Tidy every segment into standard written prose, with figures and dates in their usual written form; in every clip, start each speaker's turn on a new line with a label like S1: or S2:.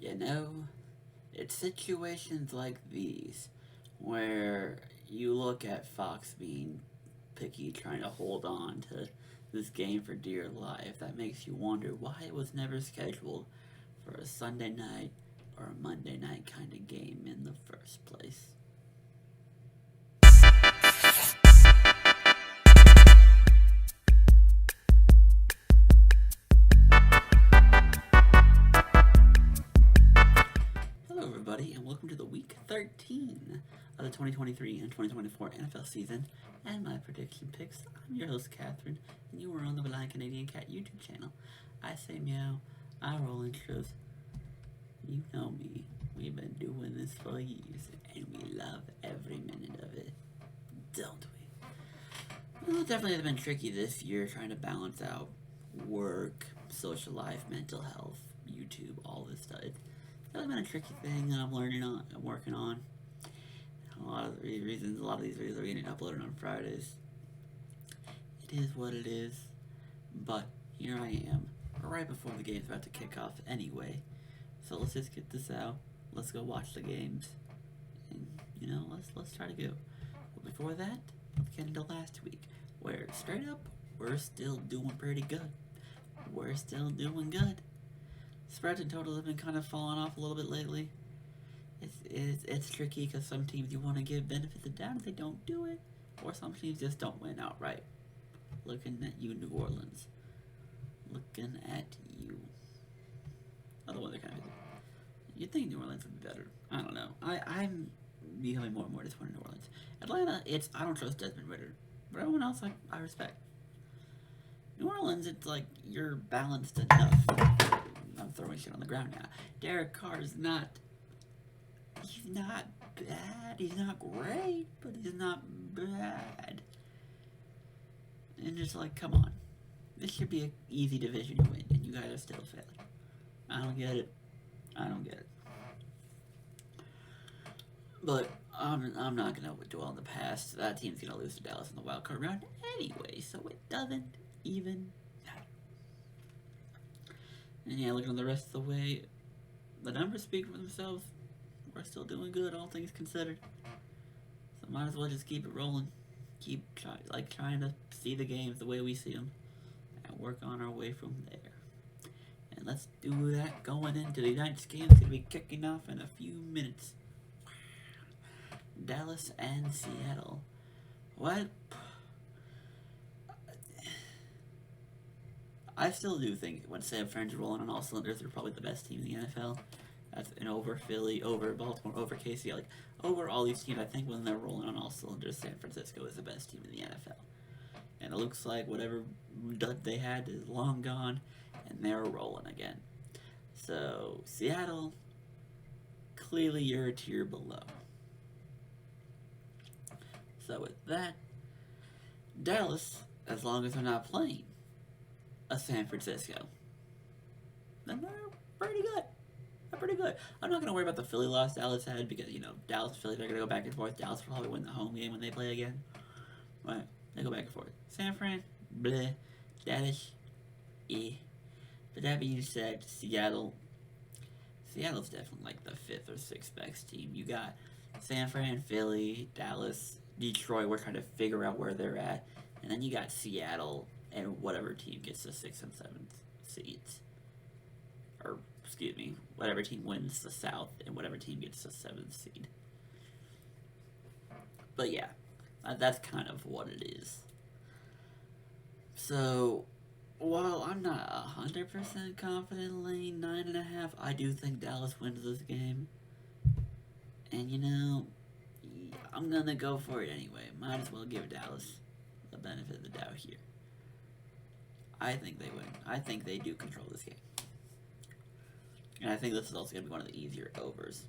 S1: You know, it's situations like these where you look at Fox being picky, trying to hold on to this game for dear life, that makes you wonder why it was never scheduled for a Sunday night or a Monday night kind of game in the first place. Hello, everybody, and welcome to the week 13 of the 2023 and 2024 NFL season and my prediction picks. I'm your host, Catherine, and you are on the Blind Canadian Cat YouTube channel. I say meow, I roll intros. You know me, we've been doing this for years, and we love every minute of it, don't we? Well, it definitely has been tricky this year trying to balance out work, social life, mental health, YouTube, all this stuff. That's been a tricky thing that I'm working on. A lot of these videos are getting uploaded on Fridays. It is what it is, but here I am, right before the game's about to kick off anyway. So let's just get this out. Let's go watch the games, and let's try to go. But before that, let's get into last week, where straight up we're still doing pretty good. We're still doing good. Spreads and totals have been kind of falling off a little bit lately. It's tricky because some teams you want to give benefit of the doubt if they don't do it, or some teams just don't win outright. Looking at you, New Orleans. Looking at you. Other ones are kind of. You'd think New Orleans would be better. I don't know. I'm becoming more and more disappointed in New Orleans. Atlanta, I don't trust Desmond Ritter, but everyone else I respect. New Orleans, it's like you're balanced enough. I'm throwing shit on the ground now. Derek Carr's not. He's not bad. He's not great, but he's not bad. And just like, come on. This should be an easy division to win, and you guys are still failing. I don't get it. But I'm not going to dwell on the past. That team's going to lose to Dallas in the wild card round anyway, so it doesn't even matter. And yeah, looking at the rest of the way, the numbers speak for themselves. We're still doing good, all things considered. So might as well just keep it rolling. Keep trying to see the games the way we see them, and work on our way from there. And let's do that going into the night's game. It's going to be kicking off in a few minutes. Dallas and Seattle. What? I still do think when San Fran's rolling on all cylinders, they're probably the best team in the NFL. That's an over Philly, over Baltimore, over KC. Like, over all these teams, I think when they're rolling on all cylinders, San Francisco is the best team in the NFL. And it looks like whatever dud they had is long gone, and they're rolling again. So, Seattle, clearly you're a tier below. So with that, Dallas, as long as they're not playing a San Francisco, then they're pretty good. I'm not going to worry about the Philly loss Dallas had because, Dallas and Philly, they're going to go back and forth. Dallas will probably win the home game when they play again. Right? They go back and forth. San Fran, bleh. Dallas, eh. But that being said, Seattle's definitely like the 5th or 6th best team. You got San Fran, Philly, Dallas, Detroit. We're trying to figure out where they're at. And then you got Seattle and whatever team gets the 6th and 7th seeds. Or, excuse me, whatever team wins the South and whatever team gets the 7th seed. But yeah, that's kind of what it is. So, while I'm not 100% confident laying 9.5, I do think Dallas wins this game. And I'm gonna go for it anyway. Might as well give Dallas the benefit of the doubt here. I think they win. I think they do control this game. And I think this is also gonna be one of the easier overs.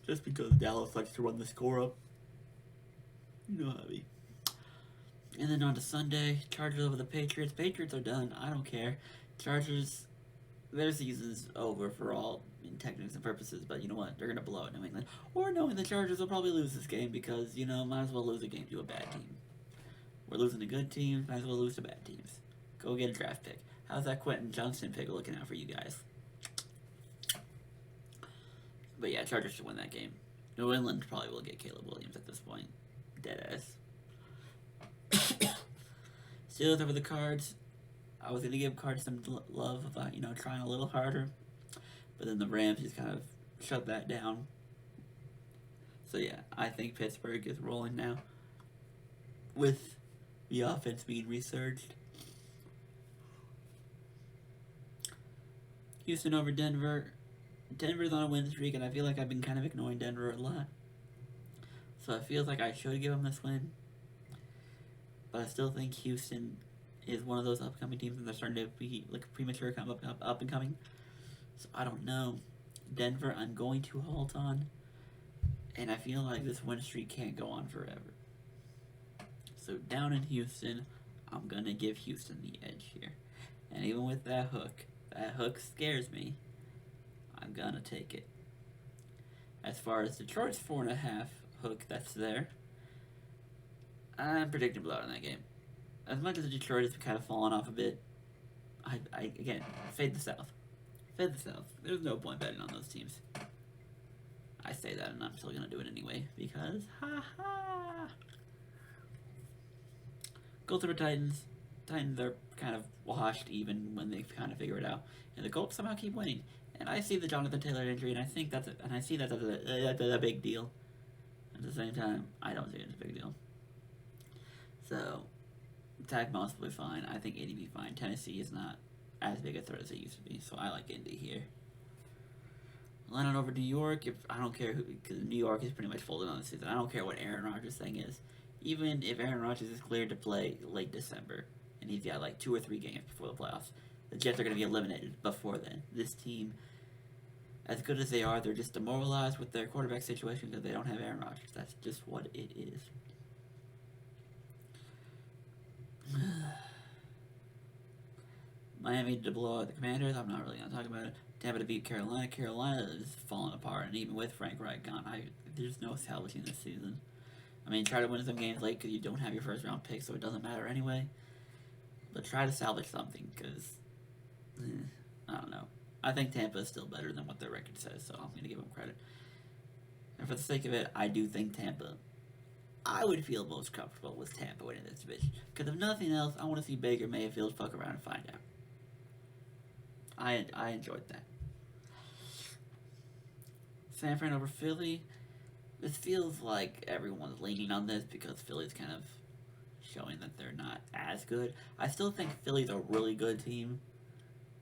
S1: Just because Dallas likes to run the score up. You know how it be. And then on to Sunday, Chargers over the Patriots. Patriots are done. I don't care. Chargers, their season's over for all intents and purposes, but you know what? They're going to blow out New England. Or knowing the Chargers will probably lose this game because, might as well lose a game to a bad team. We're losing to good teams, might as well lose to bad teams. Go get a draft pick. How's that Quentin Johnston pick looking out for you guys? But yeah, Chargers should win that game. New England probably will get Caleb Williams at this point. Deadass. Steelers over the Cards. I was gonna give Cards some love about trying a little harder, but then the Rams just kind of shut that down. So yeah, I think Pittsburgh is rolling now, with the offense being resurged. Houston over Denver. Denver's on a win streak, and I feel like I've been kind of ignoring Denver a lot. So it feels like I should give them this win. But I still think Houston is one of those upcoming teams, and they're starting to be like premature, up and coming. So I don't know. Denver, I'm going to halt on, and I feel like this win streak can't go on forever. So down in Houston, I'm gonna give Houston the edge here. And even with that hook scares me. I'm gonna take it. As far as Detroit's 4.5 hook that's there, I'm predicting blowout in that game. As much as Detroit has kind of fallen off a bit, I again, fade the South. Fade the South. There's no point betting on those teams. I say that, and I'm still gonna do it anyway, because, ha. Colts over Titans. Titans are kind of washed even when they kind of figure it out. And the Colts somehow keep winning. And I see the Jonathan Taylor injury, and I think that's a big deal. At the same time, I don't see it as a big deal. So, Tag Moss will be fine. I think Indy will be fine. Tennessee is not as big a threat as it used to be, so I like Indy here. Atlanta over New York. I don't care who, because New York is pretty much folded on the season. I don't care what Aaron Rodgers' thing is. Even if Aaron Rodgers is cleared to play late December, and he's got like 2 or 3 games before the playoffs, the Jets are going to be eliminated before then. This team, as good as they are, they're just demoralized with their quarterback situation because they don't have Aaron Rodgers. That's just what it is. Miami to blow out the Commanders. I'm not really going to talk about it. Tampa to beat Carolina. Carolina is falling apart, and even with Frank Reich gone, there's no salvaging this season. I mean, try to win some games late because you don't have your first round pick, so it doesn't matter anyway. But try to salvage something because, I don't know. I think Tampa is still better than what their record says, so I'm going to give them credit. And for the sake of it, I do think Tampa. I would feel most comfortable with Tampa winning this division. Because if nothing else, I want to see Baker Mayfield fuck around and find out. I enjoyed that. San Fran over Philly. This feels like everyone's leaning on this because Philly's kind of showing that they're not as good. I still think Philly's a really good team.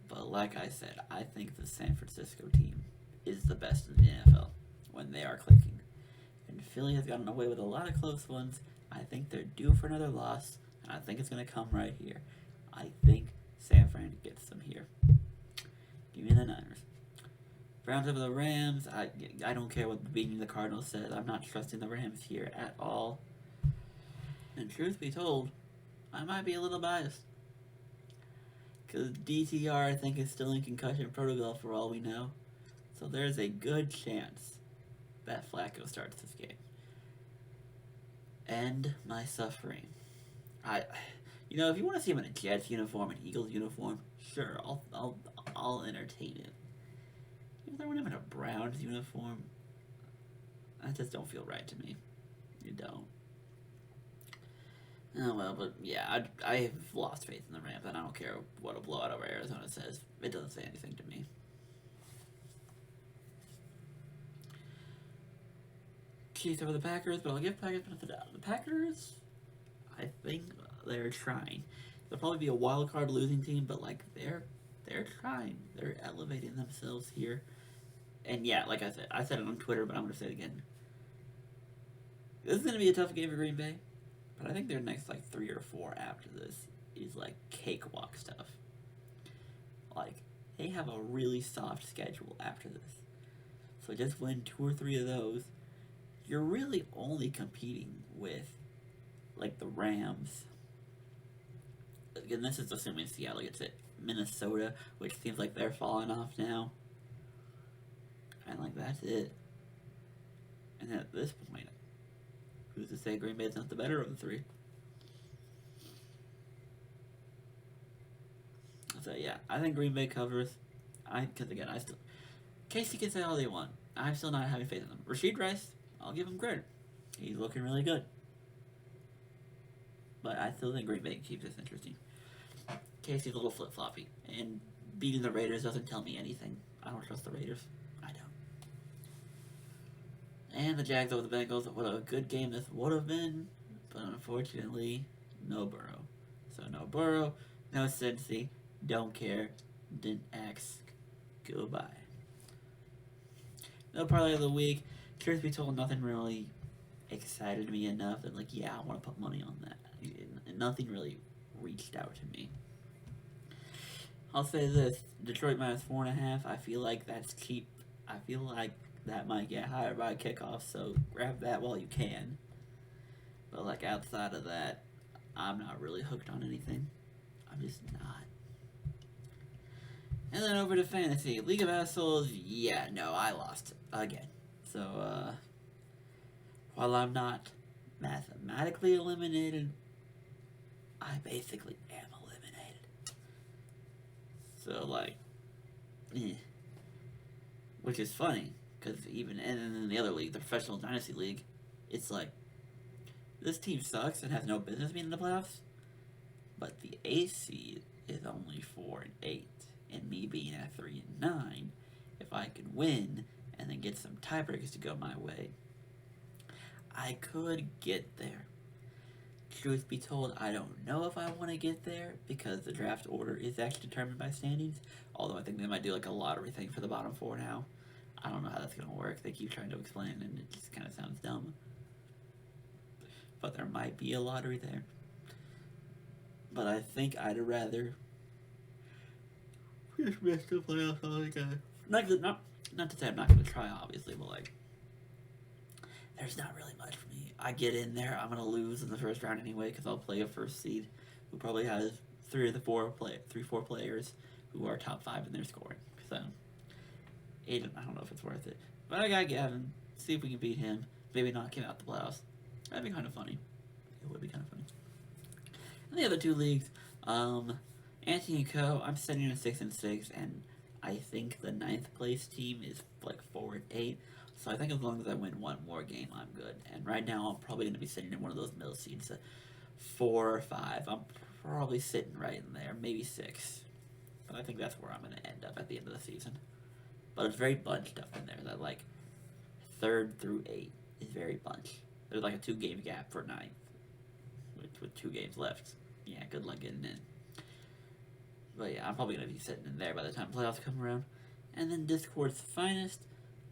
S1: But like I said, I think the San Francisco team is the best in the NFL when they are clicking. And Philly has gotten away with a lot of close ones. I think they're due for another loss, and I think it's going to come right here. I think San Fran gets them here. Give me the Niners. Browns over the Rams. I don't care what beating the Cardinals says. I'm not trusting the Rams here at all. And truth be told, I might be a little biased. Because DTR, I think, is still in concussion protocol for all we know. So there's a good chance that Flacco starts this game. End my suffering. If you want to see him in a Jets uniform, an Eagles uniform, sure, I'll entertain it. If I want him in a Browns uniform, that just don't feel right to me. You don't. Oh well, but yeah, I have lost faith in the Rams, and I don't care what a blowout over Arizona says. It doesn't say anything to me. Chiefs over the Packers, but I'll give Packers benefit of the doubt. The Packers, I think they're trying. They'll probably be a wild card losing team, but like they're trying. They're elevating themselves here. And yeah, like I said it on Twitter, but I'm gonna say it again. This is gonna be a tough game for Green Bay, but I think their next like 3 or 4 after this is like cakewalk stuff. Like they have a really soft schedule after this, so just win 2 or 3 of those. You're really only competing with like the Rams. Again, this is assuming Seattle gets it. Minnesota, which seems like they're falling off now. And like that's it. And at this point, who's to say Green Bay's not the better of the 3? So yeah, I think Green Bay covers. Because again, Casey can say all they want. I'm still not having faith in them. Rashid Rice, I'll give him credit. He's looking really good. But I still think Green Bay keeps this interesting. Casey's a little flip-floppy. And beating the Raiders doesn't tell me anything. I don't trust the Raiders. I don't. And the Jags over the Bengals. What a good game this would have been. But unfortunately, no Burrow. So no Burrow, no Cincy. Don't care. Didn't ask. Goodbye. No parlay of the week. Truth be told, nothing really excited me enough that, like, yeah, I want to put money on that. Nothing really reached out to me. I'll say this: Detroit minus 4.5. I feel like that's cheap. I feel like that might get higher by kickoff, so grab that while you can. But, like, outside of that, I'm not really hooked on anything. I'm just not. And then over to fantasy. League of Assholes, yeah, no, I lost again. So, while I'm not mathematically eliminated, I basically am eliminated. So, like, which is funny, because even in the other league, the Professional Dynasty League, it's like, this team sucks and has no business being in the playoffs, but the A seed is only 4-8, and me being at 3-9, if I could win and then get some tiebreakers to go my way, I could get there. Truth be told, I don't know if I want to get there because the draft order is actually determined by standings, although I think they might do like a lottery thing for the bottom 4 now. I don't know how that's going to work. They keep trying to explain and it just kind of sounds dumb. But there might be a lottery there. But I think I'd rather just miss the playoffs all again. Not to say I'm not going to try, obviously, but like, there's not really much for me. I get in there, I'm going to lose in the first round anyway because I'll play a first seed who probably has 4 players who are top 5 in their scoring. So, I don't know if it's worth it. But I got Gavin. See if we can beat him. Maybe knock him out the playoffs. That'd be kind of funny. It would be kind of funny. And the other 2 leagues, Anthony and Co. I'm sitting at 6-6, and I think the 9th place team is like 4-8. So I think as long as I win one more game, I'm good. And right now, I'm probably going to be sitting in one of those middle seeds, 4 or 5. I'm probably sitting right in there, maybe 6. But I think that's where I'm going to end up at the end of the season. But it's very bunched up in there. That like 3rd through 8 is very bunched. There's like a 2-game gap for 9th, with 2 games left. Yeah, good luck getting in. But yeah, I'm probably going to be sitting in there by the time playoffs come around. And then Discord's finest,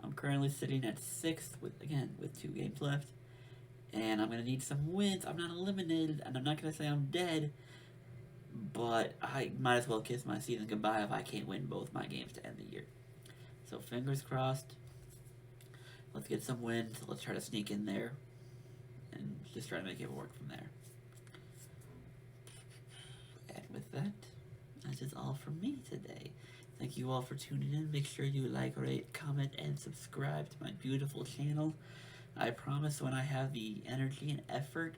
S1: I'm currently sitting at 6th with 2 games left. And I'm going to need some wins. I'm not eliminated, and I'm not going to say I'm dead. But I might as well kiss my season goodbye if I can't win both my games to end the year. So fingers crossed. Let's get some wins. Let's try to sneak in there. And just try to make it work from there. And with that, that is all from me today. Thank you all for tuning in. Make sure you like, rate, comment, and subscribe to my beautiful channel. I promise when I have the energy and effort,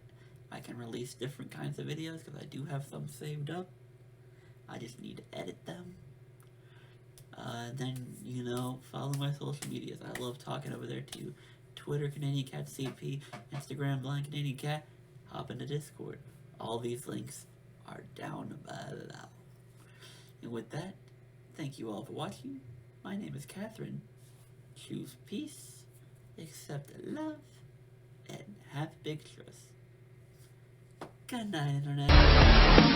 S1: I can release different kinds of videos because I do have some saved up. I just need to edit them. Then, follow my social medias. I love talking over there too. Twitter, Canadian Cat CP, Instagram, Blind Canadian Cat. Hop into Discord. All these links are down below. And with that, thank you all for watching. My name is Catherine. Choose peace, accept love, and have big trust. Good night, Internet.